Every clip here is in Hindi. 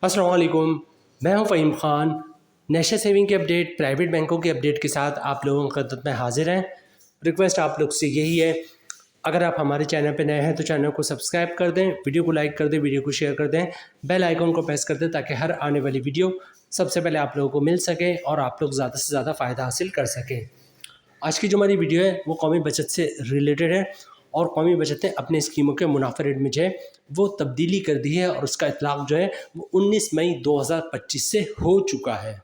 अस्सलाम वालेकुम। मैं हूं फ़हीम ख़ान। नेशनल सेविंग की अपडेट, प्राइवेट बैंकों की अपडेट के साथ आप लोगों की खिदमत में हाजिर हैं। रिक्वेस्ट आप लोग से यही है, अगर आप हमारे चैनल पे नए हैं तो चैनल को सब्सक्राइब कर दें, वीडियो को लाइक कर दें, वीडियो को शेयर कर दें, बेल आइकन को प्रेस कर दें ताकि हर आने वाली वीडियो सबसे पहले आप लोगों को मिल सके और आप लोग ज़्यादा से ज़्यादा फ़ायदा हासिल कर सकें। आज की जो हमारी वीडियो है वो कौमी बचत से रिलेटेड है और कौमी बचत ने अपने स्कीमों के मुनाफा रेट में जो है वो तब्दीली कर दी है और उसका इतलाक़ जो है वो 19 मई 2025 से हो चुका है।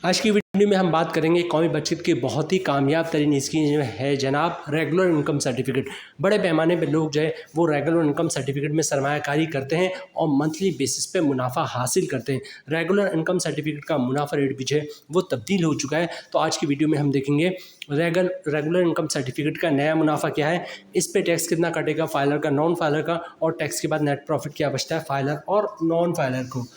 आज की वीडियो में हम बात करेंगे कौमी बचत की बहुत ही कामयाब तरीन स्कीम है जनाब रेगुलर इनकम सर्टिफिकेट। बड़े पैमाने पर लोग जो है वो रेगुलर इनकम सर्टिफिकेट में सरमायाकारी करते हैं और मंथली बेसिस पे मुनाफा हासिल करते हैं। रेगुलर इनकम सर्टिफिकेट का मुनाफा रेट भी जो है वो तब्दील हो चुका है। तो आज की वीडियो में हम देखेंगे रेगुलर इनकम सर्टिफिकेट का नया मुनाफा क्या है, इस पे टैक्स कितना कटेगा फाइलर का, नॉन फाइलर का, और टैक्स के बाद नेट प्रॉफिट क्या बचता है फाइलर और नॉन फाइलर को।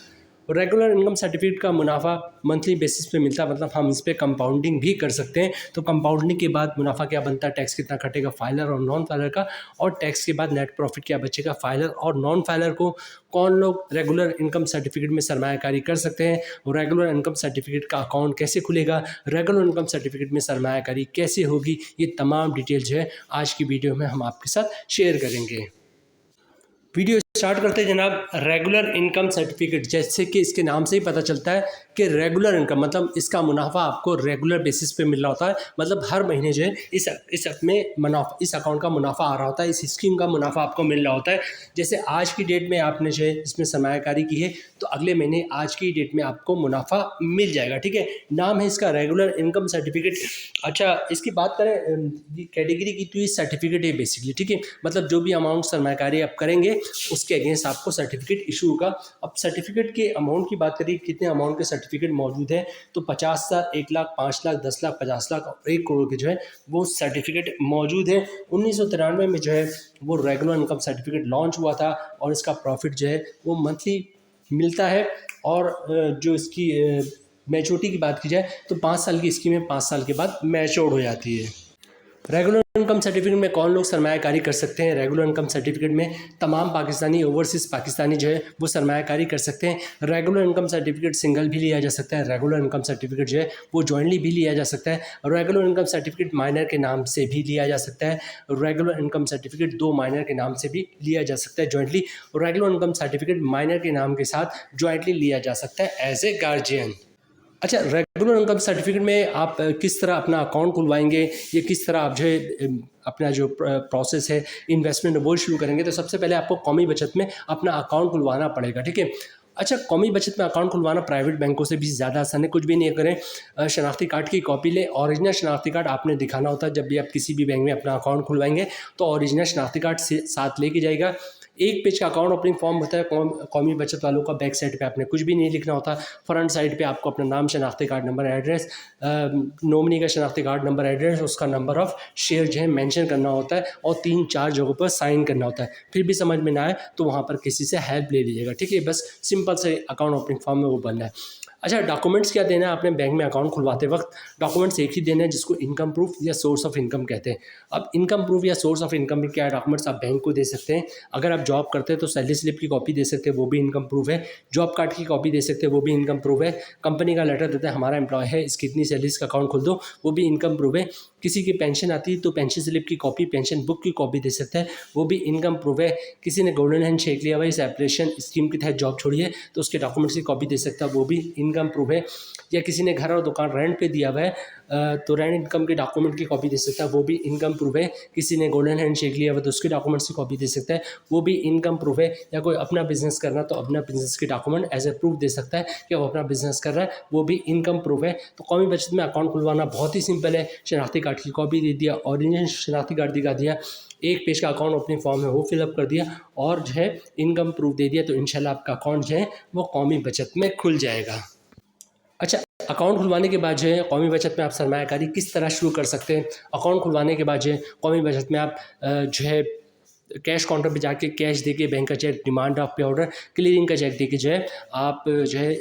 रेगुलर इनकम सर्टिफिकेट का मुनाफा मंथली बेसिस पे मिलता है, मतलब हम इस पर कंपाउंडिंग भी कर सकते हैं। तो कंपाउंडिंग के बाद मुनाफा क्या बनता है, टैक्स कितना कटेगा फाइलर और नॉन फाइलर का, और टैक्स के बाद नेट प्रॉफिट क्या बचेगा फाइलर और नॉन फाइलर को। कौन लोग रेगुलर इनकम सर्टिफिकेट में सरमायाकारी कर सकते हैं, रेगुलर इनकम सर्टिफिकेट का अकाउंट कैसे खुलेगा, रेगुलर इनकम सर्टिफिकेट में सरमायाकारी कैसे होगी, ये तमाम डिटेल जो है आज की वीडियो में हम आपके साथ शेयर करेंगे। वीडियो स्टार्ट करते हैं जनाब। रेगुलर इनकम सर्टिफिकेट, जैसे कि इसके नाम से ही पता चलता है कि रेगुलर इनकम मतलब इसका मुनाफा आपको रेगुलर बेसिस पे मिल रहा होता है, मतलब हर महीने जो है इस अकाउंट का मुनाफा आ रहा होता है, इस स्कीम का मुनाफा आपको मिल रहा होता है। जैसे आज की डेट में आपने जो है इसमें सरमायाकारी की है तो अगले महीने आज की डेट में आपको मुनाफा मिल जाएगा। ठीक है, नाम है इसका रेगुलर इनकम सर्टिफिकेट। अच्छा, इसकी बात करें कैटेगरी की तो ये सर्टिफिकेट है बेसिकली। ठीक है, मतलब जो भी अमाउंट सरमायाकारी आप करेंगे उसके अगेंस्ट आपको सर्टिफिकेट इशू होगा। अब सर्टिफिकेट के अमाउंट की बात करिए, कितने अमाउंट के सर्टिफिकेट मौजूद है, तो 50,000, 1 लाख, 5 लाख, 10 लाख, 50 लाख और 1 करोड़ के जो है वो सर्टिफिकेट मौजूद है। 1993 में जो है वो रेगुलर इनकम सर्टिफिकेट लॉन्च हुआ था और इसका प्रॉफिट जो है वो मंथली मिलता है। और जो इसकी मैच्योरिटी की बात की जाए तो 5 साल की स्कीम है, 5 साल के बाद मैच्योर हो जाती है। रेगुलर इनकम सर्टिफिकेट में कौन लोग सरमायाकारी कर सकते हैं, रेगुलर इनकम सर्टिफिकेट में तमाम पाकिस्तानी, ओवरसीज़ पाकिस्तानी जो है वो सरमायाकारी कर सकते हैं। रेगुलर इनकम सर्टिफिकेट सिंगल भी लिया जा सकता है, रेगुलर इनकम सर्टिफिकेट जो है वो जॉइंटली भी लिया जा सकता है। रेगुलर इनकम सर्टिफिकेट माइनर के नाम से भी लिया जा सकता है। रेगुलर इनकम सर्टिफिकेट 2 माइनर के नाम से भी लिया जा सकता है jointly. Regular income certificate minor के नाम के साथ जॉइंटली लिया जा सकता है एज ए गार्जियन। अच्छा, रेगुलर इनकम सर्टिफिकेट में आप किस तरह अपना अकाउंट खुलवाएंगे, ये किस तरह आप जो है अपना जो प्रोसेस है इन्वेस्टमेंट वो शुरू करेंगे, तो सबसे पहले आपको कौमी बचत में अपना अकाउंट खुलवाना पड़ेगा। ठीक है, अच्छा, कौमी बचत में अकाउंट खुलवाना प्राइवेट बैंकों से भी ज़्यादा आसान है। कुछ भी नहीं करें, शनाख्ती कार्ड की कॉपी लें। ओरिजिनल शनाख्ती कार्ड आपने दिखाना होता है जब भी आप किसी भी बैंक में अपना अकाउंट खुलवाएंगे, तो ओरिजिनल शनाख्ती कार्ड से साथ लेके जाएगा। एक पेज का अकाउंट ओपनिंग फॉर्म होता है कौमी बचत वालों का। बैक साइड पे आपने कुछ भी नहीं लिखना होता। फ्रंट साइड पे आपको अपना नाम, शनाख्ती कार्ड नंबर, एड्रेस, नॉमिनी का शनाख्ती कार्ड नंबर, एड्रेस, उसका नंबर ऑफ़ शेयर जो है मेंशन करना होता है और 3-4 जगहों पर साइन करना होता है। फिर भी समझ में ना आए तो वहाँ पर किसी से हेल्प ले लीजिएगा। ठीक है, बस सिंपल से अकाउंट ओपनिंग फॉर्म में वो बनना है। अच्छा, डॉक्यूमेंट्स क्या देना है आपने बैंक में अकाउंट खुलवाते वक्त? डॉक्यूमेंट्स एक ही देना है जिसको इनकम प्रूफ या सोर्स ऑफ इनकम कहते हैं। अब इनकम प्रूफ या सोर्स ऑफ इनकम में क्या डॉक्यूमेंट्स आप बैंक को दे सकते हैं? अगर आप जॉब करते हैं तो सैलरी स्लिप की कॉपी दे सकते हैं, वो भी इनकम प्रूफ है। जॉब कार्ड की कॉपी दे सकते हैं, वो भी इनकम प्रूफ है। कंपनी का लेटर देता है हमारा एम्प्लॉय है, इसकी इतनी सैलरी का अकाउंट खोल दो, वो भी इनकम प्रूफ है। किसी की पेंशन आती है तो पेंशन स्लिप की कॉपी, पेंशन बुक की कॉपी दे सकते हैं, वो भी इनकम प्रूफ है। किसी ने गोल्डन हैंड शेक लिया हुआ, इस एप्लीकेशन स्कीम के तहत जॉब छोड़ी है तो उसके डॉक्यूमेंट्स की कॉपी दे सकता है, वो भी इनकम प्रूफ है। या किसी ने घर और दुकान रेंट पे दिया हुआ है तो रेंट इनकम के डॉक्यूमेंट की कॉपी दे सकता है, वो भी इनकम प्रूफ है। किसी ने गोल्डन हैंड शेक लिया हुआ तो उसके डॉक्यूमेंट्स की कॉपी दे सकता है, वो भी इनकम प्रूफ है। या कोई अपना बिजनेस करना तो अपना बिजनेस के डॉक्यूमेंट एज ए प्रूफ दे सकता है कि वो अपना बिजनेस कर रहा है, वो भी इनकम प्रूफ है। तो कौमी बचत में अकाउंट खुलवाना बहुत ही सिंपल है। शनाख्ती कार्ड की कॉपी दे दिया, ओरिजिनल शनाख्ती कार्ड दिखा दिया, एक पेज का अकाउंट अपनी फॉर्म में वो फिलअप कर दिया और जो है इनकम प्रूफ दे दिया, तो इंशाल्लाह आपका अकाउंट जो है वो कौमी बचत में खुल जाएगा। अच्छा, अकाउंट खुलवाने के बाद जो है कौमी बचत में आप सरमायाकारी किस तरह शुरू कर सकते हैं? अकाउंट खुलवाने के बाद जो है कौमी बचत में आप जो है कैश काउंटर पे जाके कैश देके बैंक का चेक, डिमांड ड्राफ्ट पे ऑर्डर, क्लियरिंग का चेक देके जो है आप जो है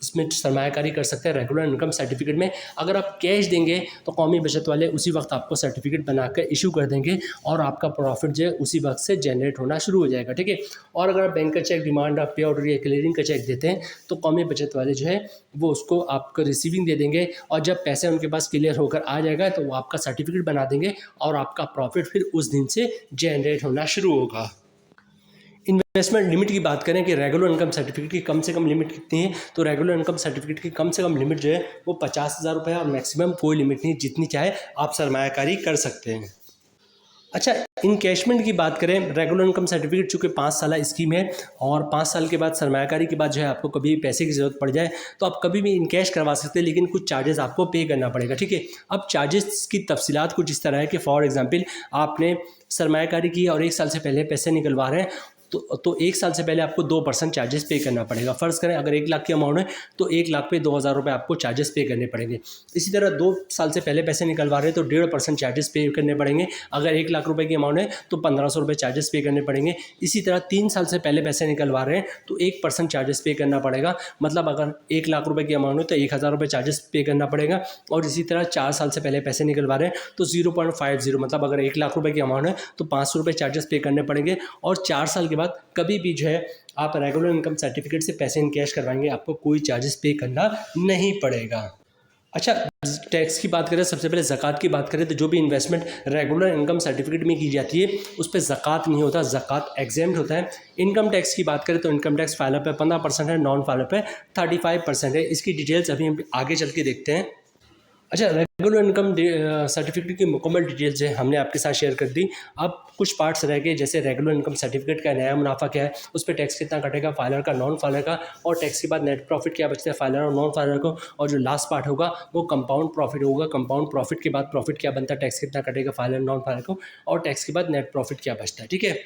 इसमें सरमायाकारी कर सकते हैं रेगुलर इनकम सर्टिफिकेट में। अगर आप कैश देंगे तो कौमी बचत वाले उसी वक्त आपको सर्टिफिकेट बनाकर इशू कर देंगे और आपका प्रॉफिट जो है उसी वक्त से जनरेट होना शुरू हो जाएगा, ठीक है। और अगर आप बैंक का चेक, डिमांड आप पे आउट या क्लियरिंग का चेक देते हैं तो कौमी बचत वाले जो है वो उसको आपको रिसीविंग दे देंगे, और जब पैसे उनके पास क्लियर होकर आ जाएगा तो वो आपका सर्टिफिकेट बना देंगे और आपका प्रॉफिट फिर उस दिन से जनरेट होना शुरू होगा। इन्वेस्टमेंट लिमिट की बात करें कि रेगुलर इनकम सर्टिफिकेट की कम से कम लिमिट कितनी है, तो रेगुलर इनकम सर्टिफिकेट की कम से कम लिमिट जो है वो 50,000 रुपये और मैक्सिमम कोई लिमिट नहीं, जितनी चाहे आप सरमायाकारी कर सकते हैं। अच्छा, इनकैशमेंट की बात करें, रेगुलर इनकम सर्टिफिकेट चूँकि 5 साल स्कीम है और 5 साल के बाद सरमायाकारी के बाद जो है आपको कभी पैसे की ज़रूरत पड़ जाए तो आप कभी भी इनकैश करवा सकते हैं, लेकिन कुछ चार्जेस आपको पे करना पड़ेगा, ठीक है। अब चार्जेस की तफसीलात कुछ इस तरह है कि फॉर एग्जांपल आपने सरमायाकारी की और 1 साल से पहले पैसे निकलवा रहे हैं तो 1 साल से पहले आपको 2% चार्जेस पे करना पड़ेगा। फ़र्ज़ करें अगर 1 लाख की अमाउंट है तो 1 लाख पे 2,000 रुपये आपको चार्जेस पे करने पड़ेंगे। इसी तरह 2 साल से पहले पैसे निकलवा रहे हैं तो 1.5% चार्जेस पे करने पड़ेंगे। अगर 1 लाख रुपये की अमाउंट है तो 1,500 रुपये चार्जेस पे करने पड़ेंगे। इसी तरह 3 साल से पहले पैसे निकलवा रहे हैं तो 1% चार्जेस पे करना पड़ेगा। मतलब अगर 1 लाख रुपये की अमाउंट है तो 1,000 रुपये चार्जेस पे करना पड़ेगा। और इसी तरह 4 साल से पहले पैसे निकलवा रहे हैं तो 0.50, मतलब अगर 1 लाख रुपये की अमाउंट है तो 500 रुपये चार्जेस पे करने पड़ेंगे। और 4 साल के बाद कभी भी जो है आप रेगुलर इनकम सर्टिफिकेट से पैसे इनकैश करवाएंगे आपको कोई चार्जेस पे करना नहीं पड़ेगा। अच्छा, टैक्स की बात करें, सबसे पहले ज़कात की बात करें तो जो भी इन्वेस्टमेंट रेगुलर इनकम सर्टिफिकेट में की जाती है उस पर ज़कात नहीं होता, ज़कात एग्जेम्प्ट होता है। इनकम टैक्स की बात करें तो इनकम टैक्स फाइलर पे 15% है, नॉन फाइलर पे 35% है। इसकी डिटेल्स अभी हम आगे चल के देखते हैं। अच्छा, रेगुलर इनकम सर्टिफिकेट की मुकम्मल डिटेल्स है हमने आपके साथ शेयर कर दी। अब कुछ पार्ट्स रह गए, जैसे रेगुलर इनकम सर्टिफिकेट का नया मुनाफा क्या है, उस पर टैक्स कितना कटेगा, फाइलर का, नॉन फाइलर का, और टैक्स के बाद नेट प्रॉफिट क्या बचता है फाइलर और नॉन फाइलर को, और जो लास्ट पार्ट होगा वो कंपाउंड प्रॉफिट होगा। कंपाउंड प्रॉफिट के बाद प्रॉफिट क्या बनता है, टैक्स कितना कटेगा फाइलर नॉन फाइलर को, और टैक्स के बाद नेट प्रॉफिट क्या बचता है, ठीक है।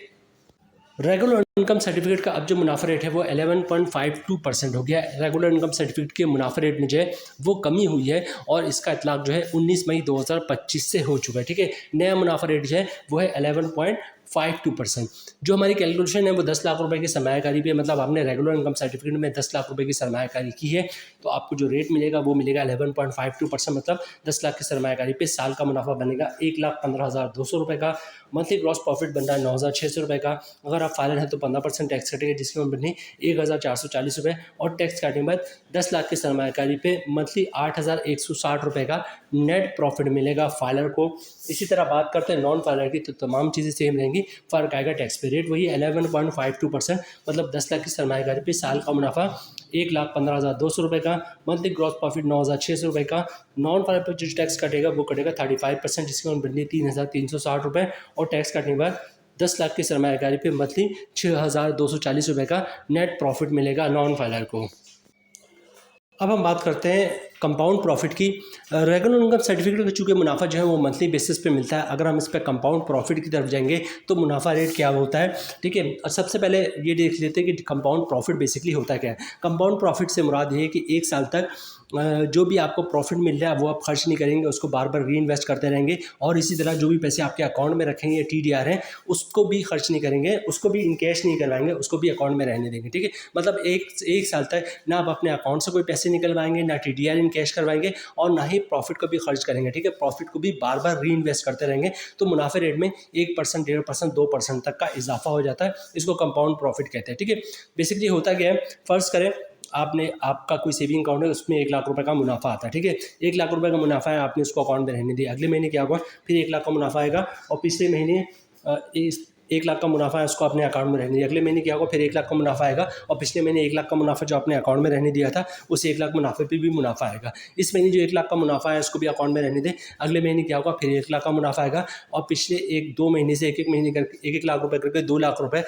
रेगुलर इनकम सर्टिफिकेट का अब जो मुनाफा रेट है वो 11.52% हो गया है। रेगुलर इनकम सर्टिफिकेट के मुनाफा रेट में जो है वो कमी हुई है और इसका इतलाक जो है 19 मई 2025 से हो चुका है, ठीक है। नया मुनाफा रेट जो है वो है 11.52%। जो हमारी कैलकुलेशन है वो 10 लाख रुपए की सरमायाकारी पे, मतलब आपने रेगुलर इनकम सर्टिफिकेट में 10 लाख रुपए की सरमायाकारी की है तो आपको जो रेट मिलेगा वो मिलेगा 11.52%, मतलब 10 लाख की सरमायाकारी पे साल का मुनाफा बनेगा 1,15,200 रुपये का। मंथली ग्रॉस प्रॉफिट बन रहा है 9,600 रुपये का। अगर आप फाइलर हैं तो 15% टैक्स कटेगा जिसकी उम्र बनी 1,440 रुपये, और टैक्स काटने के बाद 10 लाख की सरमायाकारी पे मंथली 8,160 रुपये का नेट प्रॉफिट मिलेगा फाइलर को। इसी तरह बात करते हैं नॉन फाइलर की तो तमाम चीज़ें सेम रहेंगी, फ़र्क आएगा टैक्स पे। रेट वही 11.52%, मतलब 10 लाख की सरमायाकारी पे साल का मुनाफा 1,15,200 रुपये का, मंथली ग्रॉस प्रॉफिट 9,600 रुपये का। नॉन फाइलर पर जो टैक्स कटेगा वो कटेगा 35%, जिसकी उम्र बनी 3,360 रुपये, और टैक्स काटने के बाद 10 लाख की सरमायाकारी पे मंथली 6,240 रुपये का नेट प्रॉफिट मिलेगा नॉन फाइलर को। अब हम बात करते हैं कंपाउंड प्रॉफिट की। रेगुलर इनकम सर्टिफिकेट का चूँकि मुनाफा जो है वो मंथली बेसिस पे मिलता है। अगर हम इस पर कंपाउंड प्रॉफिट की तरफ जाएंगे तो मुनाफा रेट क्या होता है, ठीक है। और सबसे पहले ये देख लेते हैं कि कंपाउंड प्रॉफिट बेसिकली होता क्या है। कंपाउंड प्रॉफिट से मुराद ये है कि 1 साल तक जो भी आपको प्रॉफिट मिल रहा है वो आप खर्च नहीं करेंगे, उसको बार बार री इन्वेस्ट करते रहेंगे, और इसी तरह जो भी पैसे आपके अकाउंट में रखेंगे TDR है उसको भी खर्च नहीं करेंगे, उसको भी इनकैश नहीं करवाएंगे, उसको भी अकाउंट में रहने देंगे, ठीक है। मतलब एक साल तक ना आप अपने अकाउंट से कोई पैसे निकलवाएंगे, ना TDR इनकैश करवाएंगे, और ना ही प्रॉफिट को भी खर्च करेंगे, ठीक है। प्रॉफिट को भी बार बार री इन्वेस्ट करते रहेंगे, तो मुनाफे रेट में 1%, 1.5%, 2% तक का इजाफा हो जाता है। इसको कंपाउंड प्रॉफिट कहते हैं, ठीक है। बेसिकली होता क्या है, फ़र्ज़ करें आपका कोई सेविंग अकाउंट है उसमें 1 लाख रुपए का मुनाफा आता है, ठीक है। 1 लाख रुपए का मुनाफा है, आपने उसको अकाउंट में रहने दिया। अगले महीने क्या होगा, फिर 1 लाख का मुनाफा आएगा, और पिछले महीने इस 1 लाख का मुनाफा है उसको अपने अकाउंट में रहने दिया। अगले महीने क्या होगा, फिर 1 लाख का मुनाफा आएगा, और पिछले महीने 1 लाख का मुनाफा जो अपने अकाउंट में रहने दिया था उस 1 लाख मुनाफे पे भी मुनाफा आएगा। इस महीने जो 1 लाख का मुनाफा है उसको भी अकाउंट में रहने दें। अगले महीने क्या होगा, फिर 1 लाख का मुनाफा आएगा, और पिछले 1-2 महीने से 1-1 महीने करके 1-1 लाख रुपये करके 2 लाख रुपये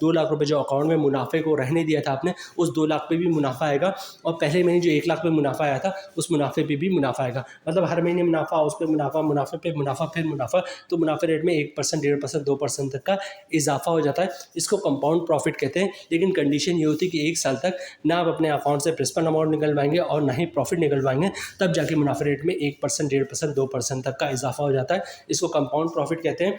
2 लाख रुपये जो अकाउंट में मुनाफे को रहने दिया था आपने, उस 2 लाख पे भी मुनाफा आएगा, और पहले महीने जो 1 लाख पे मुनाफा आया था उस मुनाफे पे भी मुनाफा आएगा। मतलब हर महीने मुनाफा, उस पर मुनाफा, मुनाफे पे मुनाफा, फिर मुनाफा, तो मुनाफे रेट में 1%, 1.5%, 2% तक का इजाफा हो जाता है। इसको कंपाउंड प्रॉफिट कहते हैं। लेकिन कंडीशन ये होती है कि 1 साल तक ना आप अपने अकाउंट से प्रिंसिपल अमाउंट निकलवाएंगे और ना ही प्रॉफिट निकलवाएंगे, तब जाके मुनाफे रेट में 1%, 1.5%, 2% तक का इजाफा हो जाता है। इसको कंपाउंड प्रॉफिट कहते हैं।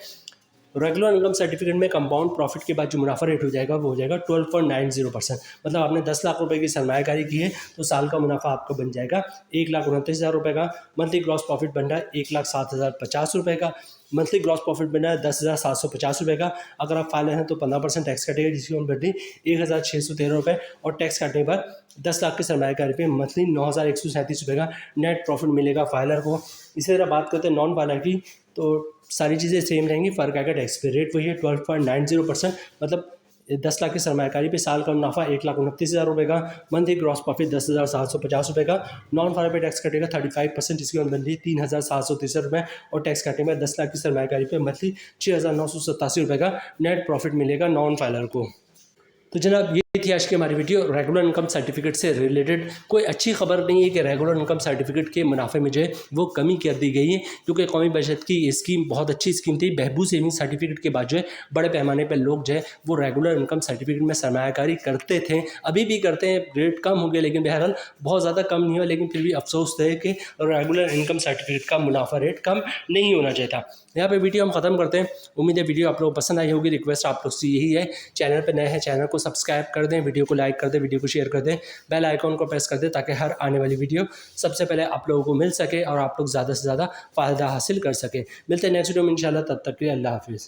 रेगुलर इनकम सर्टिफिकेट में कंपाउंड प्रॉफिट के बाद जो मुनाफा रेट हो जाएगा वो हो जाएगा 12.90%। मतलब आपने 10 लाख रुपए की सरमायाकारी की है तो साल का मुनाफा आपका बन जाएगा 1,29,000 रुपये का। मंथली ग्रॉस प्रॉफिट बन रहा है 1,07,050 रुपये का। मंथली ग्रॉस प्रॉफिट बन रहा है 10,750 रुपये का। अगर आप फाइनल हैं तो 15% टैक्स कटेगा, जिसकी उम्र बढ़ी 1,613 रुपये, और टैक्स काटने पर 10 लाख की सरमायाकारी पे मंथली 9,137 रुपये का नेट प्रॉफिट मिलेगा फाइलर को। इसी तरह बात करते हैं नॉन फाइलर की, तो सारी चीज़ें सेम रहेंगी, फ़र्क आएगा टैक्स पे। रेट वही है 12.90%। मतलब 10 लाख की सरमायाकारी पे साल का मुनाफा 1,29,000 रुपये का। मंथली ग्रॉस प्रॉफिट 10,750 रुपये का। नॉन फाइलर पे टैक्स कटेगा 35%, जिसकी उम्र बनती है 3,763 रुपये, और टैक्स काटने में 10 लाख की सरमायाकारी पे मंथली 6,987 रुपये का नेट प्रॉफिट मिलेगा नॉन फाइलर को। तो जनाब ये थी आज की हमारी वीडियो रेगुलर इनकम सर्टिफिकेट से रिलेटेड। कोई अच्छी खबर नहीं है कि रेगुलर इनकम सर्टिफिकेट के मुनाफे में जो है वो कमी कर दी गई है, क्योंकि कौमी बचत की ये स्कीम बहुत अच्छी स्कीम थी। बहबूद सेविंग सर्टिफिकेट के बाद जो है बड़े पैमाने पर लोग जो है वो रेगुलर इनकम सर्टिफिकेट में सरमायाकारी करते थे, अभी भी करते हैं। रेट कम हो गया लेकिन बहरहाल बहुत ज़्यादा कम नहीं हुआ, लेकिन फिर भी अफसोस है कि रेगुलर इनकम सर्टिफिकेट का मुनाफा रेट कम नहीं होना चाहिए था। यहाँ पे वीडियो हम ख़त्म करते हैं। उम्मीद है वीडियो आप लोगों को पसंद आई होगी। रिक्वेस्ट आप लोग से यही है, चैनल पर नए हैं चैनल को सब्सक्राइब कर दें, वीडियो को लाइक कर दें, वीडियो को शेयर कर दें, बेल आइकॉन को प्रेस कर दें, ताकि हर आने वाली वीडियो सबसे पहले आप लोगों को मिल सके और आप लोग ज़्यादा से ज़्यादा फ़ायदा हासिल कर सकें। मिलते हैं नेक्स्ट वीडियो में इंशाल्लाह, तब तक के लिए अल्लाह हाफिज़।